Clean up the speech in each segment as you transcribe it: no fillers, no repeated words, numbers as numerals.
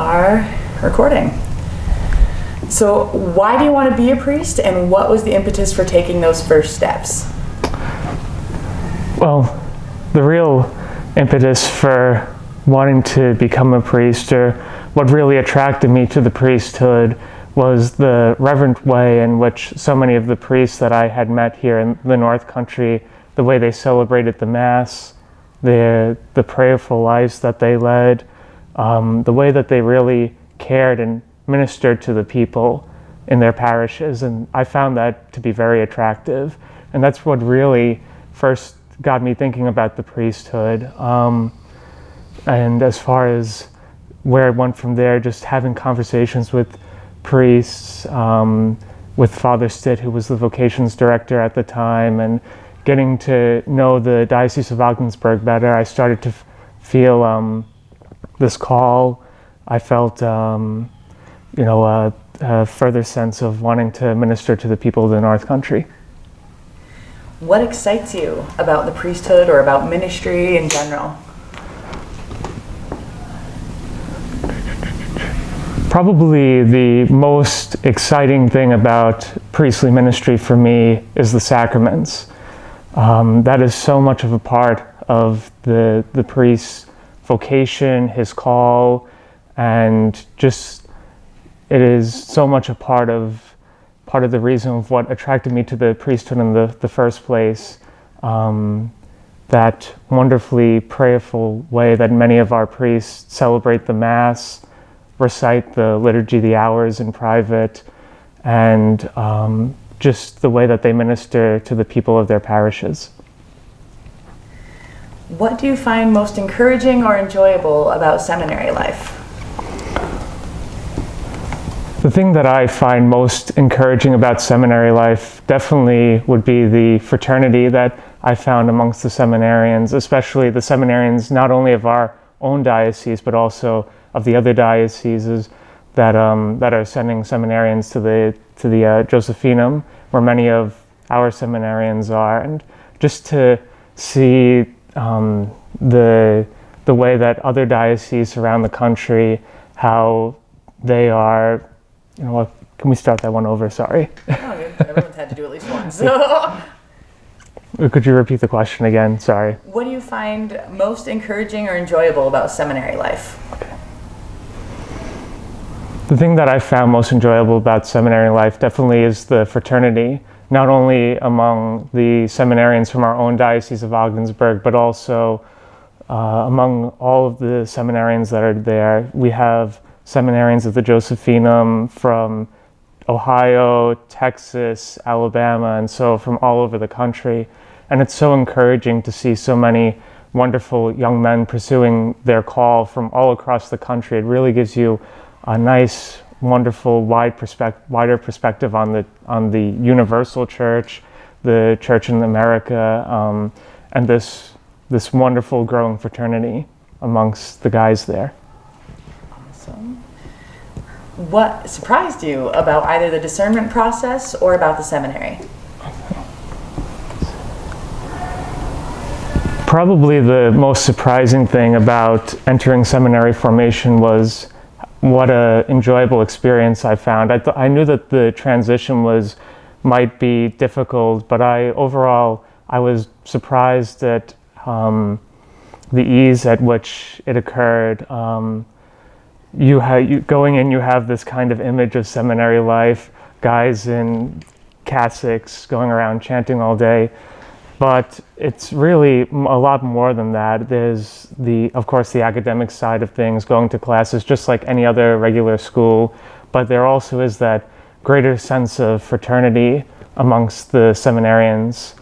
are recording. So why do you want to be a priest, and what was the impetus for taking those first steps? Well, the real impetus for wanting to become a priest, or what really attracted me to the priesthood, was the reverent way in which so many of the priests that I had met here in the North Country, the way they celebrated the Mass, the prayerful lives that they led, the way that they really cared and ministered to the people in their parishes. And I found that to be very attractive. And that's what really first got me thinking about the priesthood. And as far as where it went from there, just having conversations with priests, with Father Stitt, who was the vocations director at the time, and getting to know the Diocese of Ogdensburg better, I started to feel this call. I felt a further sense of wanting to minister to the people of the North Country. What excites you about the priesthood or about ministry in general? Probably the most exciting thing about priestly ministry for me is the sacraments. That is so much of a part of the priest's vocation, his call, and just it is so much a part of the reason of what attracted me to the priesthood in the first place. That wonderfully prayerful way that many of our priests celebrate the Mass, recite the Liturgy of the Hours in private, and just the way that they minister to the people of their parishes. What do you find most encouraging or enjoyable about seminary life? The thing that I find most encouraging about seminary life definitely would be the fraternity that I found amongst the seminarians, especially the seminarians not only of our own diocese, but also of the other dioceses that are sending seminarians to the Josephinum, where many of our seminarians are, and just to see the way that other dioceses around the country, how they are. You know what? Can we start that one over? Sorry. Oh, everyone's had to do at least one. So. Could you repeat the question again? Sorry. What do you find most encouraging or enjoyable about seminary life? Okay. The thing that I found most enjoyable about seminary life definitely is the fraternity, not only among the seminarians from our own Diocese of Ogdensburg, but also among all of the seminarians that are there. We have seminarians of the Josephinum from Ohio, Texas, Alabama, and so from all over the country. And it's so encouraging to see so many wonderful young men pursuing their call from all across the country. It really gives you a nice, wonderful, wider perspective on the universal church, the church in America, and this wonderful growing fraternity amongst the guys there. Awesome. What surprised you about either the discernment process or about the seminary? Probably the most surprising thing about entering seminary formation was what an enjoyable experience I found. I knew that the transition might be difficult, but I was surprised at the ease at which it occurred. Going in, you have this kind of image of seminary life, guys in cassocks going around chanting all day. But it's really a lot more than that. There's of course, the academic side of things, going to classes just like any other regular school. But there also is that greater sense of fraternity amongst the seminarians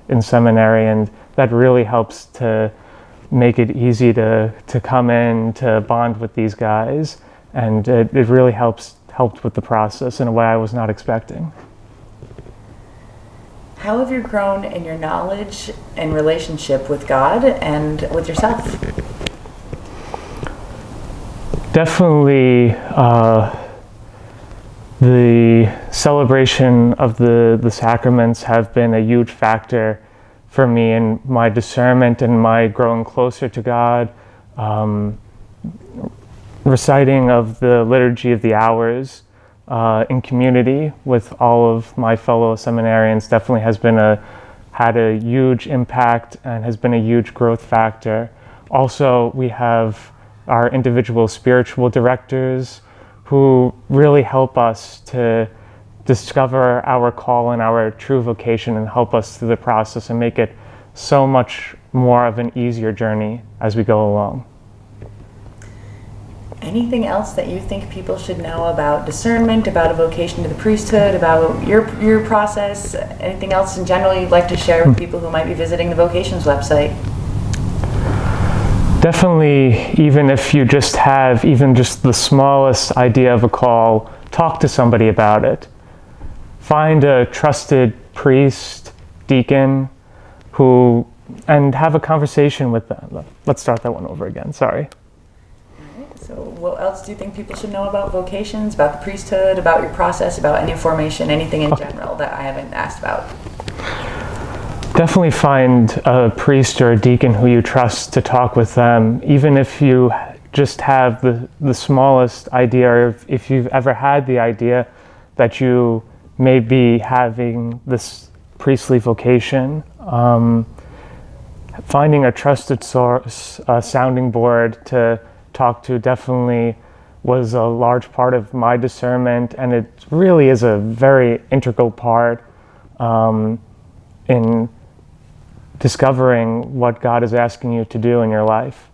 in seminary, and that really helps to make it easy to come in, to bond with these guys. And it really helped with the process in a way I was not expecting. How have you grown in your knowledge and relationship with God and with yourself? Definitely the celebration of the sacraments have been a huge factor for me in my discernment and my growing closer to God. reciting of the Liturgy of the Hours in community with all of my fellow seminarians definitely has had a huge impact and has been a huge growth factor. Also, we have our individual spiritual directors who really help us to discover our call and our true vocation and help us through the process and make it so much more of an easier journey as we go along. Anything else that you think people should know about discernment, about a vocation to the priesthood, about your process? Anything else in general you'd like to share with people who might be visiting the Vocations website? Definitely, even if you just have even just the smallest idea of a call, talk to somebody about it. Find a trusted priest, deacon, and have a conversation with them. Let's start that one over again, sorry. So what else do you think people should know about vocations, about the priesthood, about your process, about any formation, anything in general that I haven't asked about? Definitely find a priest or a deacon who you trust to talk with them, even if you just have the smallest idea, or if you've ever had the idea that you may be having this priestly vocation. Finding a trusted source, a sounding board to talk to definitely was a large part of my discernment, and it really is a very integral part in discovering what God is asking you to do in your life.